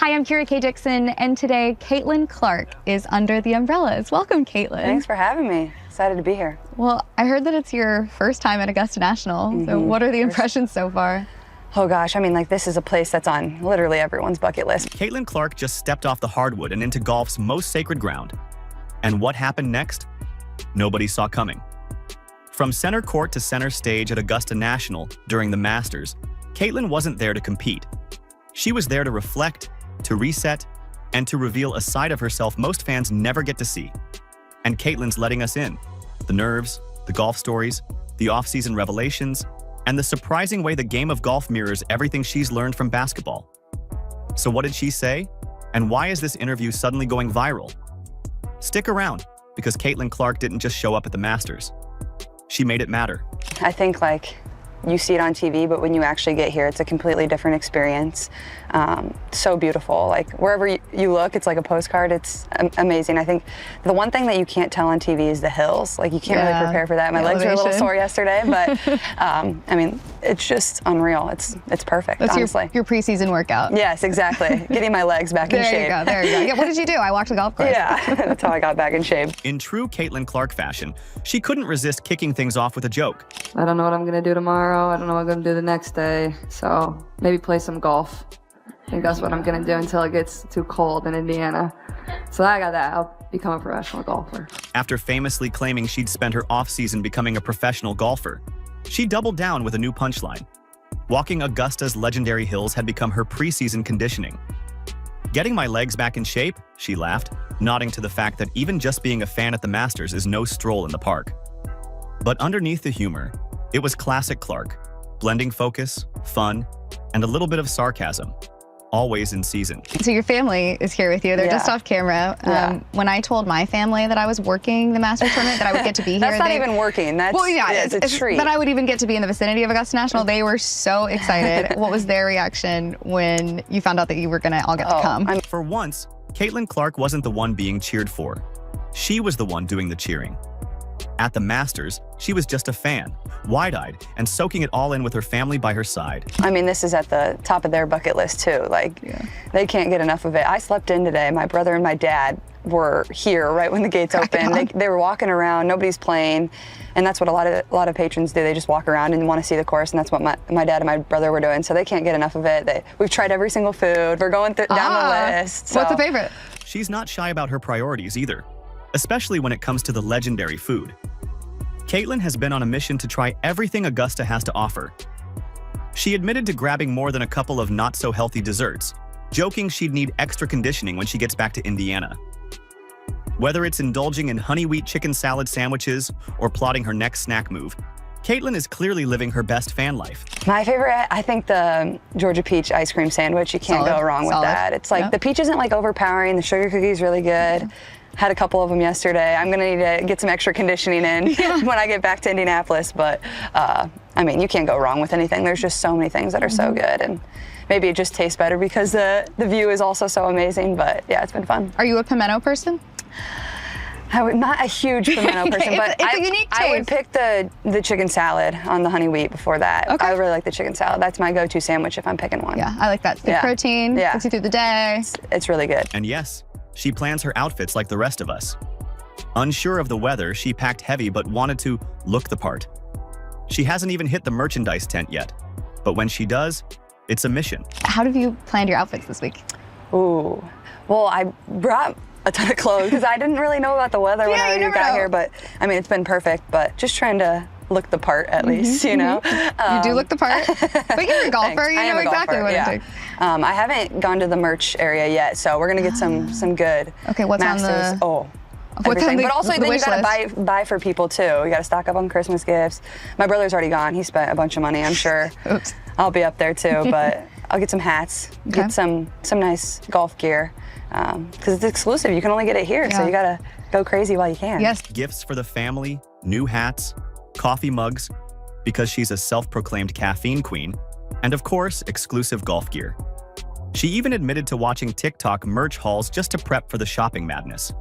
Hi, I'm Kira K. Dixon, and today Caitlin Clark is under the umbrellas. Welcome, Caitlin. Thanks for having me. Excited to be here. Well, I heard that it's your first time at Augusta National. So what are the impressions so far? Oh gosh, I mean, like, this is a place that's on literally everyone's bucket list. Caitlin Clark just stepped off the hardwood and into golf's most sacred ground. And what happened next? Nobody saw coming. From center court to center stage at Augusta National during the Masters, Caitlin wasn't there to compete. She was there to reflect, to reset, and to reveal a side of herself most fans never get to see. And Caitlin's letting us in. The nerves, the golf stories, the off-season revelations, and the surprising way the game of golf mirrors everything she's learned from basketball. So what did she say? And why is this interview suddenly going viral? Stick around, because Caitlin Clark didn't just show up at the Masters. She made it matter. I think, like, you see it on TV, but when you actually get here, it's a completely different experience. So beautiful. Like, wherever you look, it's like a postcard. It's amazing. I think the one thing that you can't tell on TV is the hills. Like, you can't really prepare for that. My legs were a little sore yesterday, but I mean, it's just unreal. It's perfect, That's honestly. your preseason workout. Yes, exactly. Getting my legs back in shape. There you go. Yeah, what did you do? I walked the golf course. Yeah, that's how I got back in shape. In true Caitlin Clark fashion, she couldn't resist kicking things off with a joke. I don't know what I'm gonna do tomorrow. I don't know what I'm gonna do the next day. So maybe play some golf. I think that's what I'm gonna do until it gets too cold in Indiana. So I got that. I'll become a professional golfer. After famously claiming she'd spent her off-season becoming a professional golfer, she doubled down with a new punchline. Walking Augusta's legendary hills had become her preseason conditioning. Getting my legs back in shape, she laughed, nodding to the fact that even just being a fan at the Masters is no stroll in the park. But underneath the humor, it was classic Clark, blending focus, fun, and a little bit of sarcasm, always in season. So your family is here with you. They're just off camera. When I told my family that I was working the Masters tournament, that I would get to be here. That's not even working. That's, well, yeah, it's a treat. That I would even get to be in the vicinity of Augusta National. They were so excited. What was their reaction when you found out that you were going to all get to come? For once, Caitlin Clark wasn't the one being cheered for. She was the one doing the cheering. At the Masters, she was just a fan, wide-eyed, and soaking it all in with her family by her side. I mean, this is at the top of their bucket list, too. Like, they can't get enough of it. I slept in today. My brother and my dad were here right when the gates opened. They were walking around. Nobody's playing. And that's what a lot of patrons do. They just walk around and want to see the course, and that's what my dad and my brother were doing. So they can't get enough of it. We've tried every single food. We're going down the list. So. What's the favorite? She's not shy about her priorities either, especially when it comes to the legendary food. Caitlin has been on a mission to try everything Augusta has to offer. She admitted to grabbing more than a couple of not-so-healthy desserts, joking she'd need extra conditioning when she gets back to Indiana. Whether it's indulging in honey wheat chicken salad sandwiches or plotting her next snack move, Caitlin is clearly living her best fan life. My favorite, I think the Georgia peach ice cream sandwich. You can't go wrong with that. It's like the peach isn't like overpowering. The sugar cookie's really good. Had a couple of them yesterday. I'm gonna need to get some extra conditioning in when I get back to Indianapolis, but I mean, you can't go wrong with anything. There's just so many things that are so good, and maybe it just tastes better because the view is also so amazing, but yeah, it's been fun. Are you a pimento person? Not a huge pimento person, but it's a unique taste. I would pick the chicken salad on the honey wheat before that. I really like the chicken salad. That's my go-to sandwich if I'm picking one. Yeah, I like that. Good protein, gets you through the day. It's really good. And yes, she plans her outfits like the rest of us. Unsure of the weather, she packed heavy but wanted to look the part. She hasn't even hit the merchandise tent yet, but when she does, it's a mission. How have you planned your outfits this week? Ooh, well, I brought a ton of clothes because I didn't really know about the weather when I got here, but I mean, it's been perfect, but just trying to look the part at least, you know? You do look the part, but you're a golfer, you know exactly what it takes. I haven't gone to the merch area yet, so we're gonna get some good what's Masters. On the everything. But also then you gotta buy for people too. You gotta stock up on Christmas gifts. My brother's already gone. He spent a bunch of money, I'm sure. Oops. I'll be up there too, but I'll get some hats, get some nice golf gear, because it's exclusive. You can only get it here, so you gotta go crazy while you can. Yes. Gifts for the family, new hats, coffee mugs, because she's a self-proclaimed caffeine queen, and of course, exclusive golf gear. She even admitted to watching TikTok merch hauls just to prep for the shopping madness.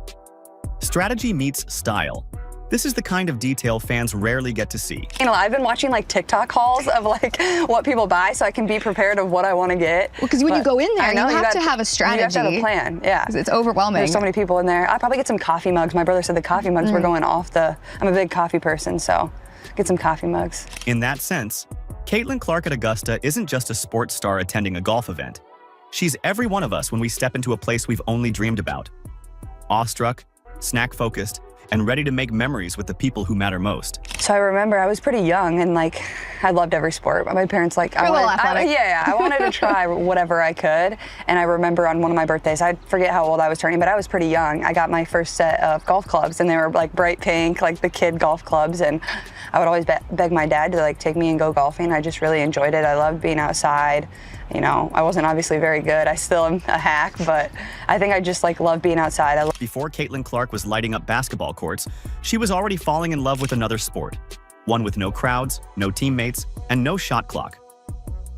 Strategy meets style. This is the kind of detail fans rarely get to see. You know, I've been watching like TikTok hauls of like what people buy so I can be prepared of what I want to get. Because when you go in there, you have to have a strategy. You have to have a plan, yeah. It's overwhelming. There's so many people in there. I'll probably get some coffee mugs. My brother said the coffee mugs were going off I'm a big coffee person, so get some coffee mugs. In that sense, Caitlin Clark at Augusta isn't just a sports star attending a golf event. She's every one of us when we step into a place we've only dreamed about. Awestruck, snack-focused, and ready to make memories with the people who matter most. So I remember I was pretty young and like I loved every sport. My parents like I wanted to try whatever I could. And I remember on one of my birthdays, I forget how old I was turning, but I was pretty young. I got my first set of golf clubs and they were like bright pink, like the kid golf clubs. And I would always beg my dad to like take me and go golfing. I just really enjoyed it. I loved being outside. You know, I wasn't obviously very good. I still am a hack, but I think I just like love being outside. Before Caitlin Clark was lighting up basketball courts, she was already falling in love with another sport. One with no crowds, no teammates, and no shot clock.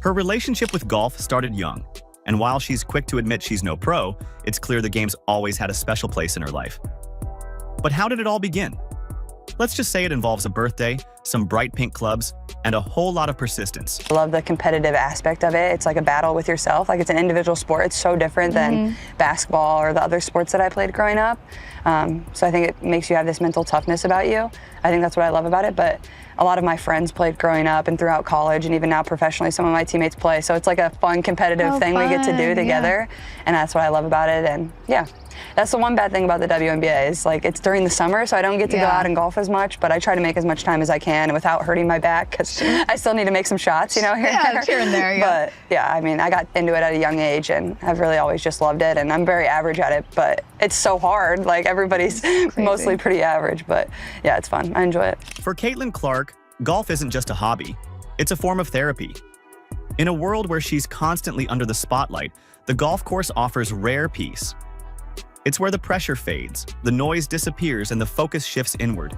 Her relationship with golf started young, and while she's quick to admit she's no pro, it's clear the game's always had a special place in her life. But how did it all begin? Let's just say it involves a birthday, some bright pink clubs, and a whole lot of persistence. I love the competitive aspect of it. It's like a battle with yourself. Like it's an individual sport. It's so different than basketball or the other sports that I played growing up. So I think it makes you have this mental toughness about you. I think that's what I love about it. But a lot of my friends played growing up and throughout college, and even now professionally, some of my teammates play. So it's like a fun, competitive thing we get to do together. And that's what I love about it. And yeah. That's the one bad thing about the WNBA is like it's during the summer, so I don't get to go out and golf as much, but I try to make as much time as I can without hurting my back because I still need to make some shots, you know, here and there. But yeah, I mean, I got into it at a young age and I've really always just loved it, and I'm very average at it, but it's so hard. Like everybody's mostly pretty average, but yeah, it's fun. I enjoy it. For Caitlin Clark, golf isn't just a hobby, it's a form of therapy. In a world where she's constantly under the spotlight, the golf course offers rare peace. It's where the pressure fades, the noise disappears, and the focus shifts inward.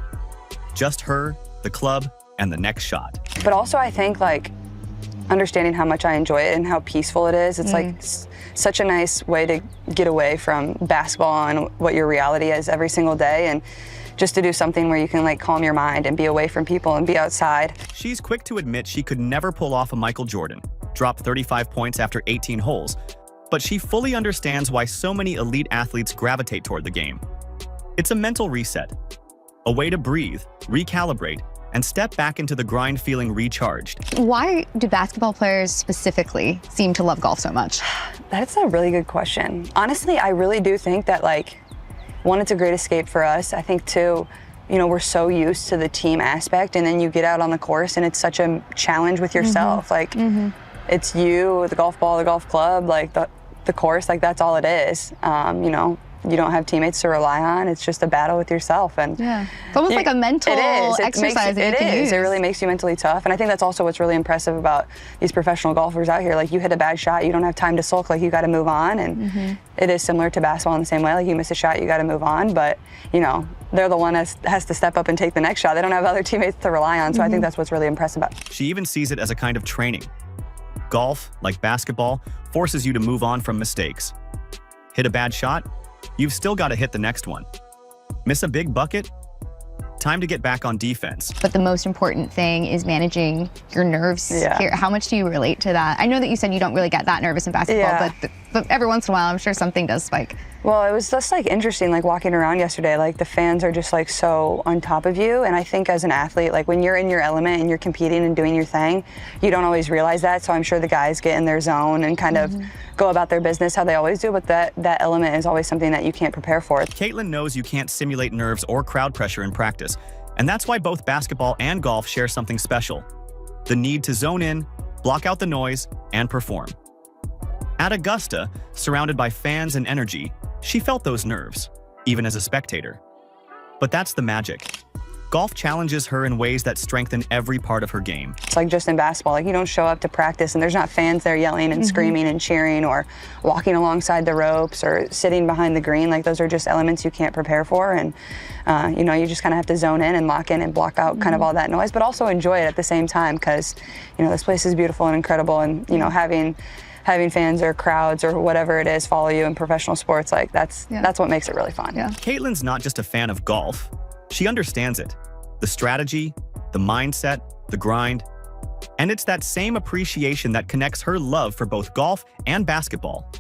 Just her, the club, and the next shot. But also I think like understanding how much I enjoy it and how peaceful it is, it's like such a nice way to get away from basketball and what your reality is every single day, and just to do something where you can like calm your mind and be away from people and be outside. She's quick to admit she could never pull off a Michael Jordan, drop 35 points after 18 holes, but she fully understands why so many elite athletes gravitate toward the game. It's a mental reset, a way to breathe, recalibrate, and step back into the grind feeling recharged. Why do basketball players specifically seem to love golf so much? That's a really good question. Honestly, I really do think that like, one, it's a great escape for us. I think two, you know, we're so used to the team aspect, and then you get out on the course and it's such a challenge with yourself. Like it's you, the golf ball, the golf club, like the course, like that's all it is. You know, you don't have teammates to rely on. It's just a battle with yourself. And it's almost like a mental exercise. It really makes you mentally tough. And I think that's also what's really impressive about these professional golfers out here. Like you hit a bad shot, you don't have time to sulk, like you got to move on. And it is similar to basketball in the same way. Like you miss a shot, you got to move on. But you know, they're the one that has to step up and take the next shot. They don't have other teammates to rely on. So I think that's what's really impressive about it. She even sees it as a kind of training. Golf, like basketball, forces you to move on from mistakes. Hit a bad shot? You've still got to hit the next one. Miss a big bucket? Time to get back on defense. But the most important thing is managing your nerves here. How much do you relate to that? I know that you said you don't really get that nervous in basketball, but every once in a while, I'm sure something does spike. Well, it was just like interesting, like walking around yesterday, like the fans are just like so on top of you. And I think as an athlete, like when you're in your element and you're competing and doing your thing, you don't always realize that. So I'm sure the guys get in their zone and kind of go about their business how they always do, but that element is always something that you can't prepare for. Caitlin knows you can't simulate nerves or crowd pressure in practice, and that's why both basketball and golf share something special: the need to zone in, block out the noise, and perform. At Augusta, surrounded by fans and energy, she felt those nerves, even as a spectator. But that's the magic. Golf challenges her in ways that strengthen every part of her game. It's like just in basketball, like you don't show up to practice and there's not fans there yelling and screaming and cheering or walking alongside the ropes or sitting behind the green. Like those are just elements you can't prepare for, and you know, you just kind of have to zone in and lock in and block out kind of all that noise, but also enjoy it at the same time, because you know, this place is beautiful and incredible, and you know, having fans or crowds or whatever it is follow you in professional sports, like that's what makes it really fun. Caitlin's not just a fan of golf. She understands it. The strategy, the mindset, the grind. And it's that same appreciation that connects her love for both golf and basketball.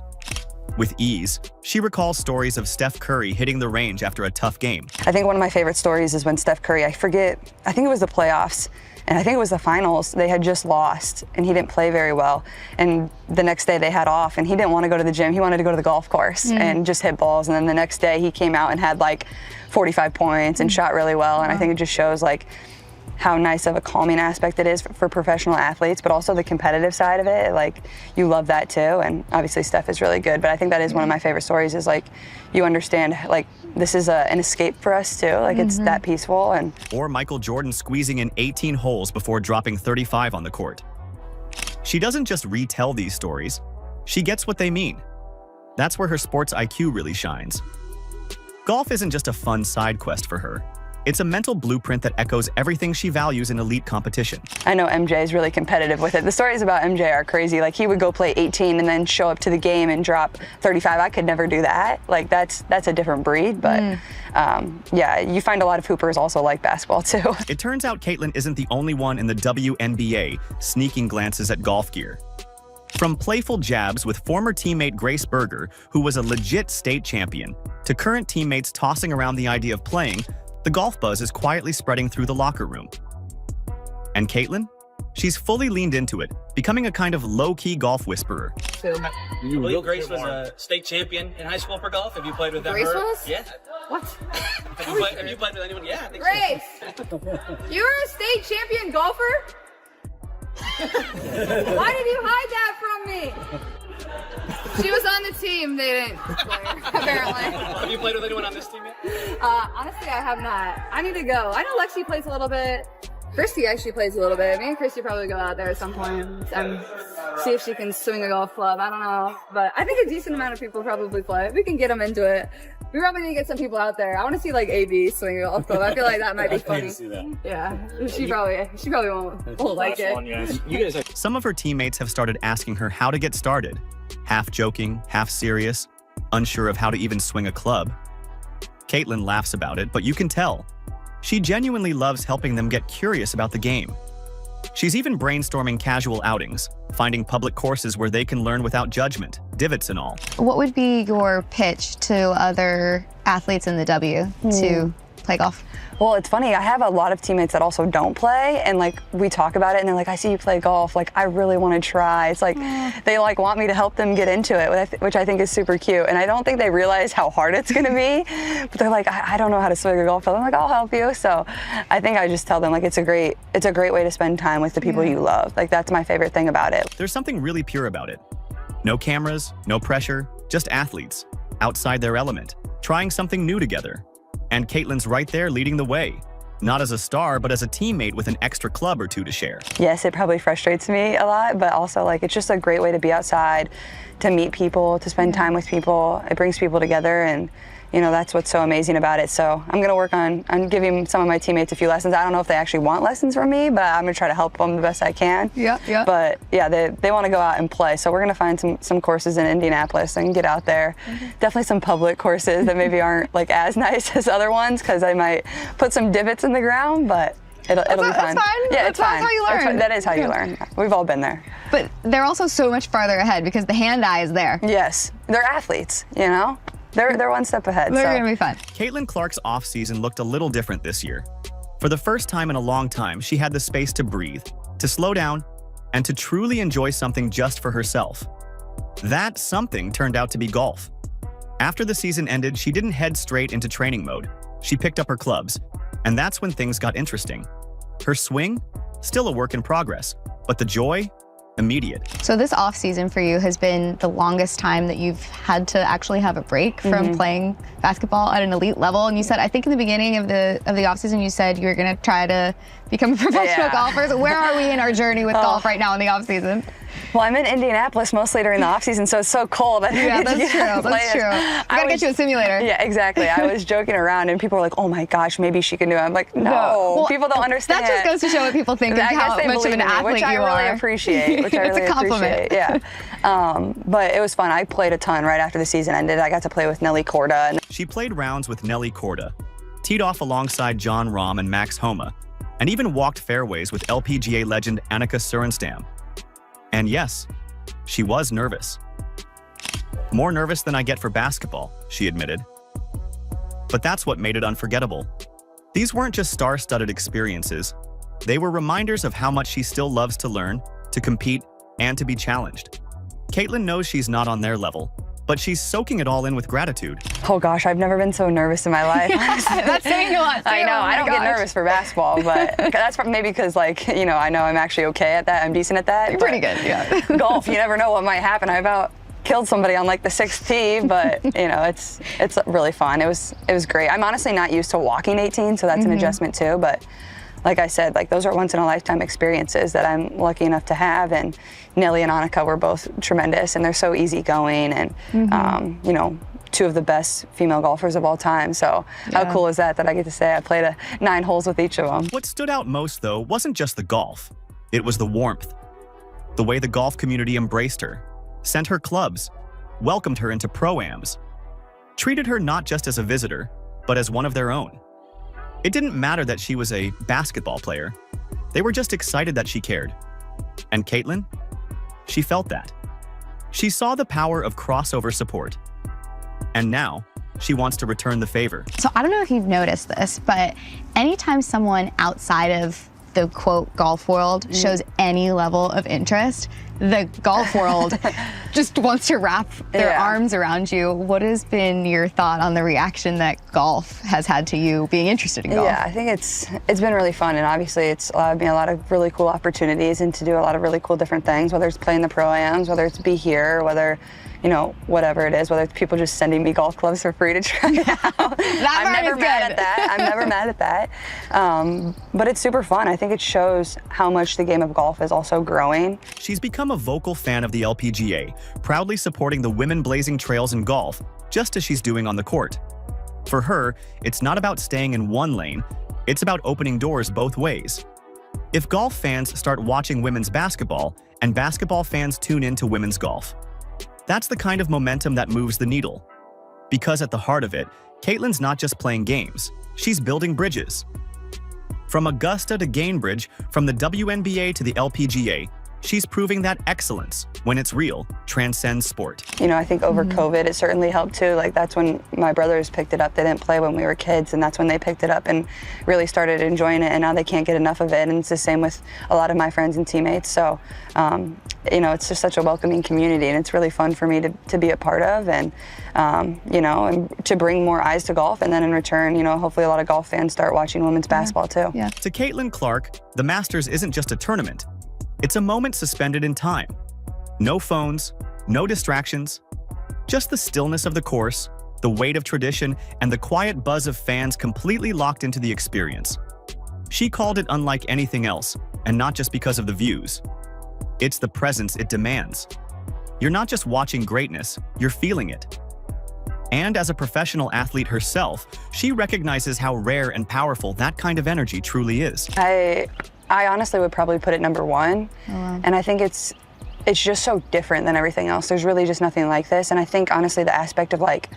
With ease, she recalls stories of Steph Curry hitting the range after a tough game. I think one of my favorite stories is when Steph Curry, I think it was the playoffs, and I think it was the finals, they had just lost, and he didn't play very well. And the next day they had off, and he didn't want to go to the gym. He wanted to go to the golf course and just hit balls. And then the next day he came out and had like 45 points and shot really well. And I think it just shows like how nice of a calming aspect it is for professional athletes, but also the competitive side of it. Like, you love that too. And obviously Steph is really good, but I think that is one of my favorite stories, is like, you understand, like, this is an escape for us too. Like, it's that peaceful. And or Michael Jordan squeezing in 18 holes before dropping 35 on the court. She doesn't just retell these stories, she gets what they mean. That's where her sports IQ really shines. Golf isn't just a fun side quest for her. It's a mental blueprint that echoes everything she values in elite competition. I know MJ is really competitive with it. The stories about MJ are crazy. Like, he would go play 18 and then show up to the game and drop 35. I could never do that. Like, that's a different breed, but yeah, you find a lot of hoopers also like basketball too. It turns out Caitlin isn't the only one in the WNBA sneaking glances at golf gear. From playful jabs with former teammate Grace Berger, who was a legit state champion, to current teammates tossing around the idea of playing, the golf buzz is quietly spreading through the locker room. And Caitlin? She's fully leaned into it, becoming a kind of low-key golf whisperer. I believe Grace was a state champion in high school for golf. Have you played with them? Grace was? Yeah. What? Have you played with anyone? Yeah, I think Grace! You were a state champion golfer? Why did you hide that from me? She was on the team, they didn't play her, apparently. Have you played with anyone on this team yet? Honestly, I have not. I need to go. I know Lexi plays a little bit. Christy actually plays a little bit. Me and Christy probably go out there at some point and see if she can swing a golf club. I don't know. But I think a decent amount of people probably play. We can get them into it. We probably need to get some people out there. I want to see like AB swing a golf club. I feel like that might be funny. See that. Yeah, she probably won't like it. You guys are. Some of her teammates have started asking her how to get started, half joking, half serious, unsure of how to even swing a club. Caitlin laughs about it, but you can tell. She genuinely loves helping them get curious about the game. She's even brainstorming casual outings, finding public courses where they can learn without judgment, divots and all. What would be your pitch to other athletes in the W to play golf? Well, it's funny, I have a lot of teammates that also don't play, and like, we talk about it and they're like, I see you play golf, like, I really want to try. It's like, they like want me to help them get into it, which I think is super cute. And I don't think they realize how hard it's gonna be, but they're like, I don't know how to swing a golf club. I'm like, I'll help you. So I think I just tell them, like, it's a great way to spend time with the people you love. Like, that's my favorite thing about it. There's something really pure about it. No cameras, no pressure, just athletes, outside their element, trying something new together. And Caitlin's right there leading the way, not as a star, but as a teammate with an extra club or two to share. Yes, it probably frustrates me a lot, but also, like, it's just a great way to be outside, to meet people, to spend time with people. It brings people together, and you know, that's what's so amazing about it. So I'm gonna work on giving some of my teammates a few lessons. I don't know if they actually want lessons from me, but I'm gonna try to help them the best I can. Yeah. But yeah, they want to go out and play. So we're gonna find some courses in Indianapolis and get out there. Definitely some public courses that maybe aren't like as nice as other ones, because I might put some divots in the ground, but it'll be fun. That's fine. Yeah, it's fine. That's how you learn. That is how you learn. We've all been there. But they're also so much farther ahead because the hand-eye is there. Yes, they're athletes, you know? They're one step ahead. They're gonna be fun. Caitlin Clark's off-season looked a little different this year. For the first time in a long time, she had the space to breathe, to slow down, and to truly enjoy something just for herself. That something turned out to be golf. After the season ended, she didn't head straight into training mode. She picked up her clubs, and that's when things got interesting. Her swing? Still a work in progress, but the joy? Immediate. So this off season for you has been the longest time that you've had to actually have a break from playing basketball at an elite level. And you said, I think in the beginning of the off season, you said you were going to try to become a professional golfer. So where are we in our journey with golf right now in the off season? Well, I'm in Indianapolis mostly during the off season, so it's so cold. Yeah, that's true. That's true. We gotta get you a simulator. Yeah, exactly. I was joking around, and people were like, "Oh my gosh, maybe she can do it." I'm like, "No, well, people don't understand." That just goes to show what people think of how much of an athlete you are. Which I really appreciate. Which I really it's a compliment. appreciate. Yeah. But it was fun. I played a ton right after the season ended. I got to play with Nelly Korda. She played rounds with Nelly Korda, teed off alongside John Rahm and Max Homa, and even walked fairways with LPGA legend Annika Sorenstam. And yes, she was nervous. More nervous than I get for basketball, she admitted. But that's what made it unforgettable. These weren't just star-studded experiences. They were reminders of how much she still loves to learn, to compete, and to be challenged. Caitlin knows she's not on their level, but she's soaking it all in with gratitude. Oh gosh, I've never been so nervous in my life. That's saying a lot. I know, I don't get nervous for basketball, but that's maybe because, like, you know, I know I'm actually okay at that. I'm decent at that. You're pretty good, yeah. Golf, you never know what might happen. I about killed somebody on like the 6th tee, but you know, it's really fun. It was great. I'm honestly not used to walking 18, so that's an adjustment too, but like I said, like those are once in a lifetime experiences that I'm lucky enough to have, and Nelly and Annika were both tremendous, and they're so easygoing, and you know, 2 of the best female golfers of all time. So how cool is that I get to say I played 9 holes with each of them. What stood out most, though, wasn't just the golf. It was the warmth. The way the golf community embraced her, sent her clubs, welcomed her into pro-ams, treated her not just as a visitor, but as one of their own. It didn't matter that she was a basketball player. They were just excited that she cared. And Caitlin? She felt that. She saw the power of crossover support. And now, she wants to return the favor. So I don't know if you've noticed this, but anytime someone outside of the quote golf world shows any level of interest, the golf world just wants to wrap their arms around you. What has been your thought on the reaction that golf has had to you being interested in golf? Yeah, I think it's been really fun, and obviously it's allowed me a lot of really cool opportunities and to do a lot of really cool different things, whether it's playing the pro-ams, whether it's be here, whether, you know, whatever it is, whether it's people just sending me golf clubs for free to try out. I'm never mad at that. I'm never mad at that. But it's super fun. I think it shows how much the game of golf is also growing. She's become a vocal fan of the LPGA, proudly supporting the women blazing trails in golf, just as she's doing on the court. For her, it's not about staying in one lane, it's about opening doors both ways. If golf fans start watching women's basketball, and basketball fans tune into women's golf, that's the kind of momentum that moves the needle. Because at the heart of it, Caitlin's not just playing games, she's building bridges. From Augusta to Gainbridge, from the WNBA to the LPGA, she's proving that excellence, when it's real, transcends sport. You know, I think over COVID, it certainly helped too. Like that's when my brothers picked it up. They didn't play when we were kids, and that's when they picked it up and really started enjoying it, and now they can't get enough of it. And it's the same with a lot of my friends and teammates. So, you know, it's just such a welcoming community, and it's really fun for me to be a part of, and, you know, and to bring more eyes to golf. And then in return, you know, hopefully a lot of golf fans start watching women's basketball too. Yeah. To Caitlin Clark, the Masters isn't just a tournament. It's a moment suspended in time. No phones, no distractions, just the stillness of the course, the weight of tradition, and the quiet buzz of fans completely locked into the experience. She called it unlike anything else, and not just because of the views. It's the presence it demands. You're not just watching greatness, you're feeling it. And as a professional athlete herself, she recognizes how rare and powerful that kind of energy truly is. I honestly would probably put it number 1. Oh, wow. And I think it's just so different than everything else. There's really just nothing like this. And I think honestly the aspect of like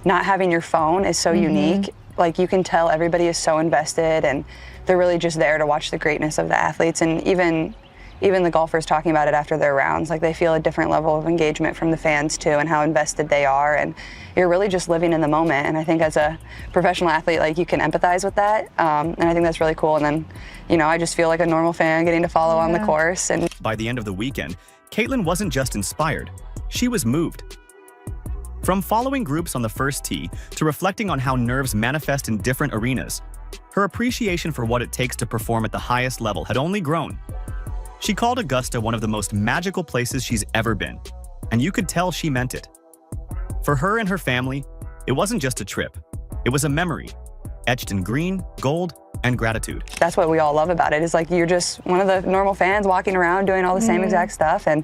not having your phone is so unique. Like you can tell everybody is so invested, and they're really just there to watch the greatness of the athletes. And even the golfers talking about it after their rounds, like they feel a different level of engagement from the fans too, and how invested they are, and you're really just living in the moment. And I think as a professional athlete, like you can empathize with that, and I think that's really cool. And then, you know, I just feel like a normal fan getting to follow on the course. And by the end of the weekend, Caitlin wasn't just inspired, she was moved. From following groups on the first tee to reflecting on how nerves manifest in different arenas, her appreciation for what it takes to perform at the highest level had only grown. She called Augusta one of the most magical places she's ever been, and you could tell she meant it. For her and her family, it wasn't just a trip, it was a memory, etched in green, gold, and gratitude. That's what we all love about it, is like you're just one of the normal fans walking around doing all the same exact stuff, and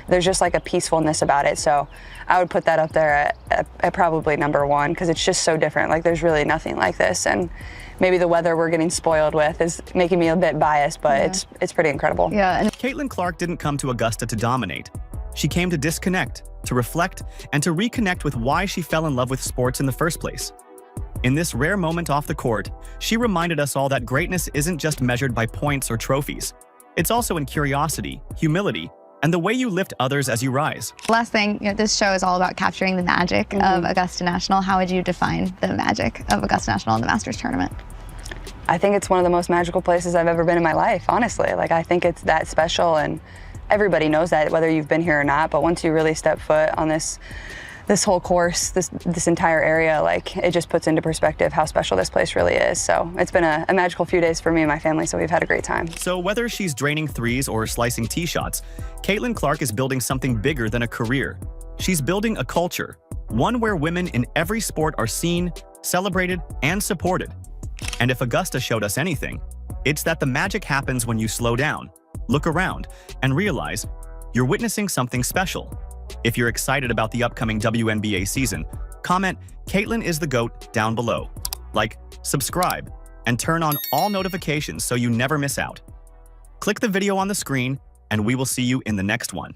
there's just like a peacefulness about it. So I would put that up there at probably number 1, because it's just so different. Like there's really nothing like this, and maybe the weather we're getting spoiled with is making me a bit biased, but it's pretty incredible. Yeah. And Caitlin Clark didn't come to Augusta to dominate. She came to disconnect, to reflect, and to reconnect with why she fell in love with sports in the first place. In this rare moment off the court, she reminded us all that greatness isn't just measured by points or trophies. It's also in curiosity, humility, and the way you lift others as you rise. Last thing, this show is all about capturing the magic of Augusta National. How would you define the magic of Augusta National and the Masters tournament? I think it's one of the most magical places I've ever been in my life, honestly. Like, I think it's that special, and everybody knows that, whether you've been here or not. But once you really step foot on this whole course, this entire area, like, it just puts into perspective how special this place really is. So it's been a magical few days for me and my family, so we've had a great time. So whether she's draining threes or slicing tee shots, Caitlin Clark is building something bigger than a career. She's building a culture, one where women in every sport are seen, celebrated, and supported. And if Augusta showed us anything, it's that the magic happens when you slow down, look around, and realize you're witnessing something special. If you're excited about the upcoming WNBA season, comment "Caitlin is the GOAT" down below. Like, subscribe, and turn on all notifications so you never miss out. Click the video on the screen, and we will see you in the next one.